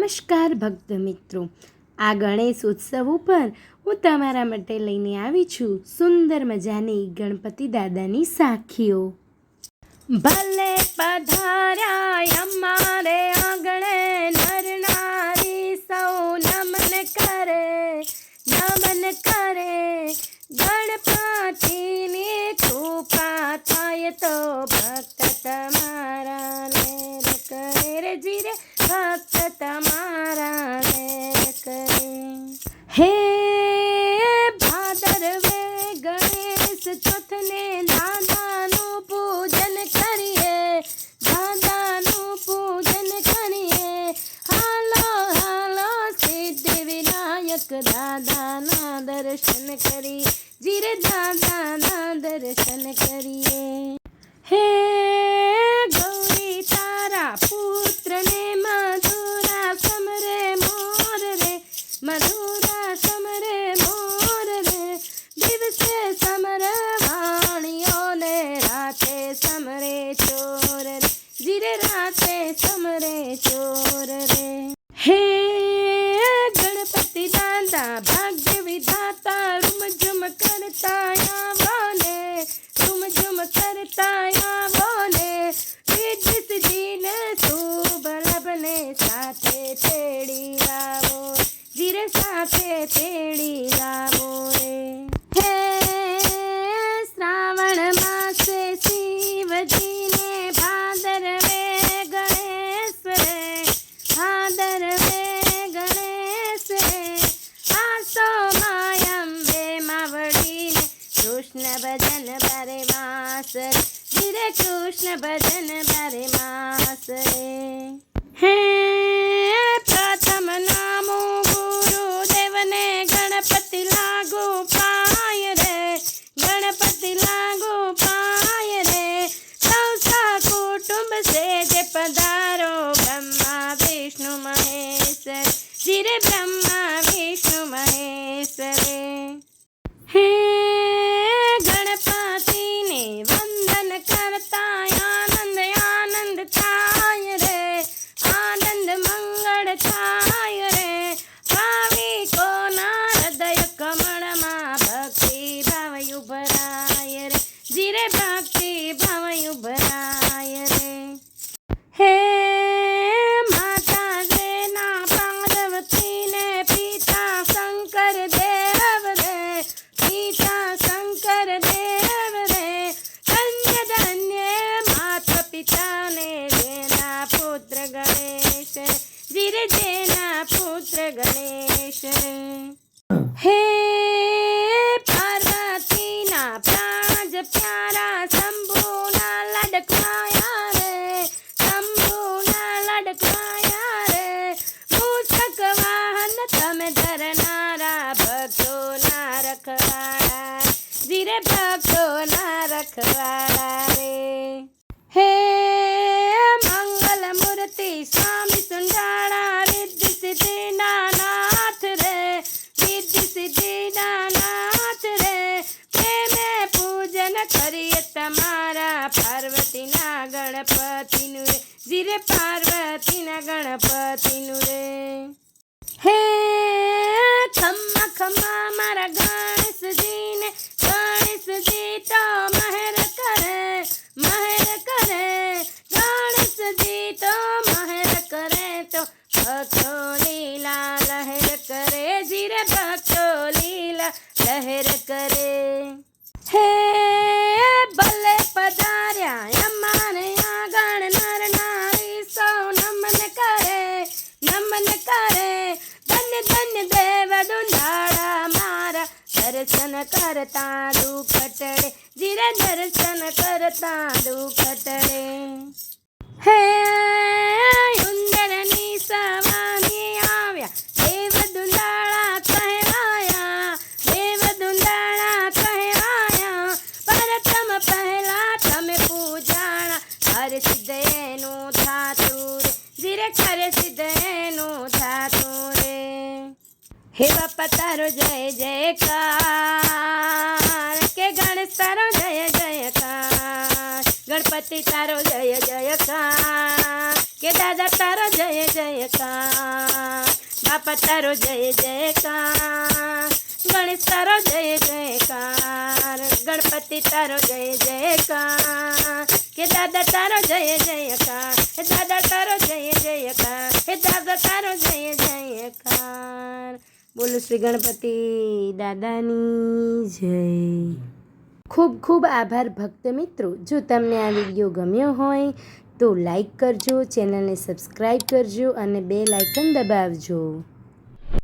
નમસ્કાર ભક્ત મિત્રો, આ ગણેશ ઉત્સવ ઉપર હું તમારા માટે લઈને આવી છું સુંદર મજાની ગણપતિ દાદાની સાખીઓ। ભલે પધાર્યા અમારે આંગણે, નર નારી સૌ નમન કરે, ગણપતિની કૃપા થાય તો ભક્ત તમારા લેર કરે રે જીરે, ભક્ત તમારા લેર કરે। હે ભાદરવે ગણેશ ચોથને દાદાનું પૂજન કરીએ, દાદાનું પૂજન કરીએ। હાલો હાલો સિદ્ધિ વિનાયક દાદાના દર્શન કરી, જીરે દાદાના દર્શન કરીએ। હે ગૌરી તારા પુત્રને મધુરા સમરે મોર રે, મધુરા સમરે મોર રે। દિવસે સમર વાણીઓને, રાતે સમરે ચોર રે, જીરે રાતે સમરે ચોર રે। હે ગણપતિ દાદા ભાગ્ય વિધાતા, રૂમ ઝુમ કરતા આવો ને, રૂમ ઝુમ કરતા આવો ને। સિદ્ધિ સિદ્ધિને શુભ લાભને સાથે તેડી લાવો, જીરે સાથે તેડી લાવો રે। હે શ્રાવણ માસે શિવજીને, ભાદરવે ગણેશ રે, ભાદરવે ગણેશ રે। આસો માયંબે માવડીને, કૃષ્ણ ભજન બારે માસ રે, જીરે કૃષ્ણ ભજન બારે માસ રે। હે પ્રથમ નામો ગુરુદેવને, ગણપતિ લાગુ પાય રે, ગણપતિ લાગુ પાય રે। સૌ કુટુંબ સે જે પધારો, બ્રહ્મા વિષ્ણુ મહેશ રે, જીરે બ્રહ્મા વિષ્ણુ મહેશ રે। હે ગણપતિને વંદન કરતા આનંદ આનંદ થાય રે, આનંદ મંગળ થાય રે। ભાવિકોના હૃદય કમળમાં ભક્તિ ભાવ ઉભરાય રે, જીરે ભક્તિ ભાવ ઉભરાય રે। હે માતાજીના પાર્વતીને, પિતા શંકર દેવ રે, પિતા શંકર દેવ રે। ધન્ય ધન્ય માતા પિતાને, જેના પુત્ર ગણેશ રે, જીરે જેના પુત્ર ગણેશ રે। હે પાર્વતીના પ્રાજ પ્યારા, શંભુના લડકવાયા રે, શંભુના લડકવાયા રે। મૂષક વાહન તમે ધરનારા, ભક્તોના રખવાળા, જીરે ભક્તોના રખવાળા રે। હે મંગલ મૂર્તિ સ્વામી સુંડાળા, રિદ્ધિ સિદ્ધિના નાથ રે, રિદ્ધિ સિદ્ધિના નાથ રે। પ્રેમે પૂજન કરીએ તમારા, પાર્વતીના ગણપતિનું રે, જીરે પાર્વતીના ગણપતિનું રે। હે ખમ્મા ખમ્મા મારા ગણેશજીને, ગણેશજી તો મહેર કરે, મહેર કરે। ગણેશજી તો મહેર કરે તો ભક્તો લીલા લહેર કરે, જીરે ભક્તો લીલા લહેર કરે। હે ભલે પધાર્યા અમારે આંગણ, નર નારી સૌ નમન કરે, નમન કરે। ધન્ય ધન્ય દેવ દુંધાળા મારા, દર્શન કરતા દુઃખ ટળે, જીરે દર્શન કરતા દુઃખ ટળે। હે ઉંદરની સવાની આવ્યા, દેવ દુંધાળા કહેવાયા, દેવ દુંધાળા કહેવાયા। પ્રથમ પહેલા તમે પૂજાણા, હર સિદ્ધ એનું થાતું રે, જીરે ખરે સિદ્ધ એનું થાતું રે। હે બાપા તારો જય જયકાર, કે ગણેશ તારો જય જયકાર। ગણપતિ ગણપતિ તારો જય જયકાર, કે દાદા તારો જય જયકાર, બાપા તારો જય જયકાર, ગણેશ તારો જય જયકાર, ગણપતિ તારો જય જયકાર, કે દાદા તારો જય જયકાર, હે દાદા તારો જય જયકાર, હે દાદા તારો જય જયકાર. બોલો શ્રી ગણપતિ દાદાની જય. ખૂબ ખૂબ આભાર ભક્ત મિત્રો. જો તમને આ વિડીયો ગમ્યો હોય તો લાઈક કરજો, ચેનલને સબસ્ક્રાઈબ કરજો અને બેલ આઇકન દબાવજો.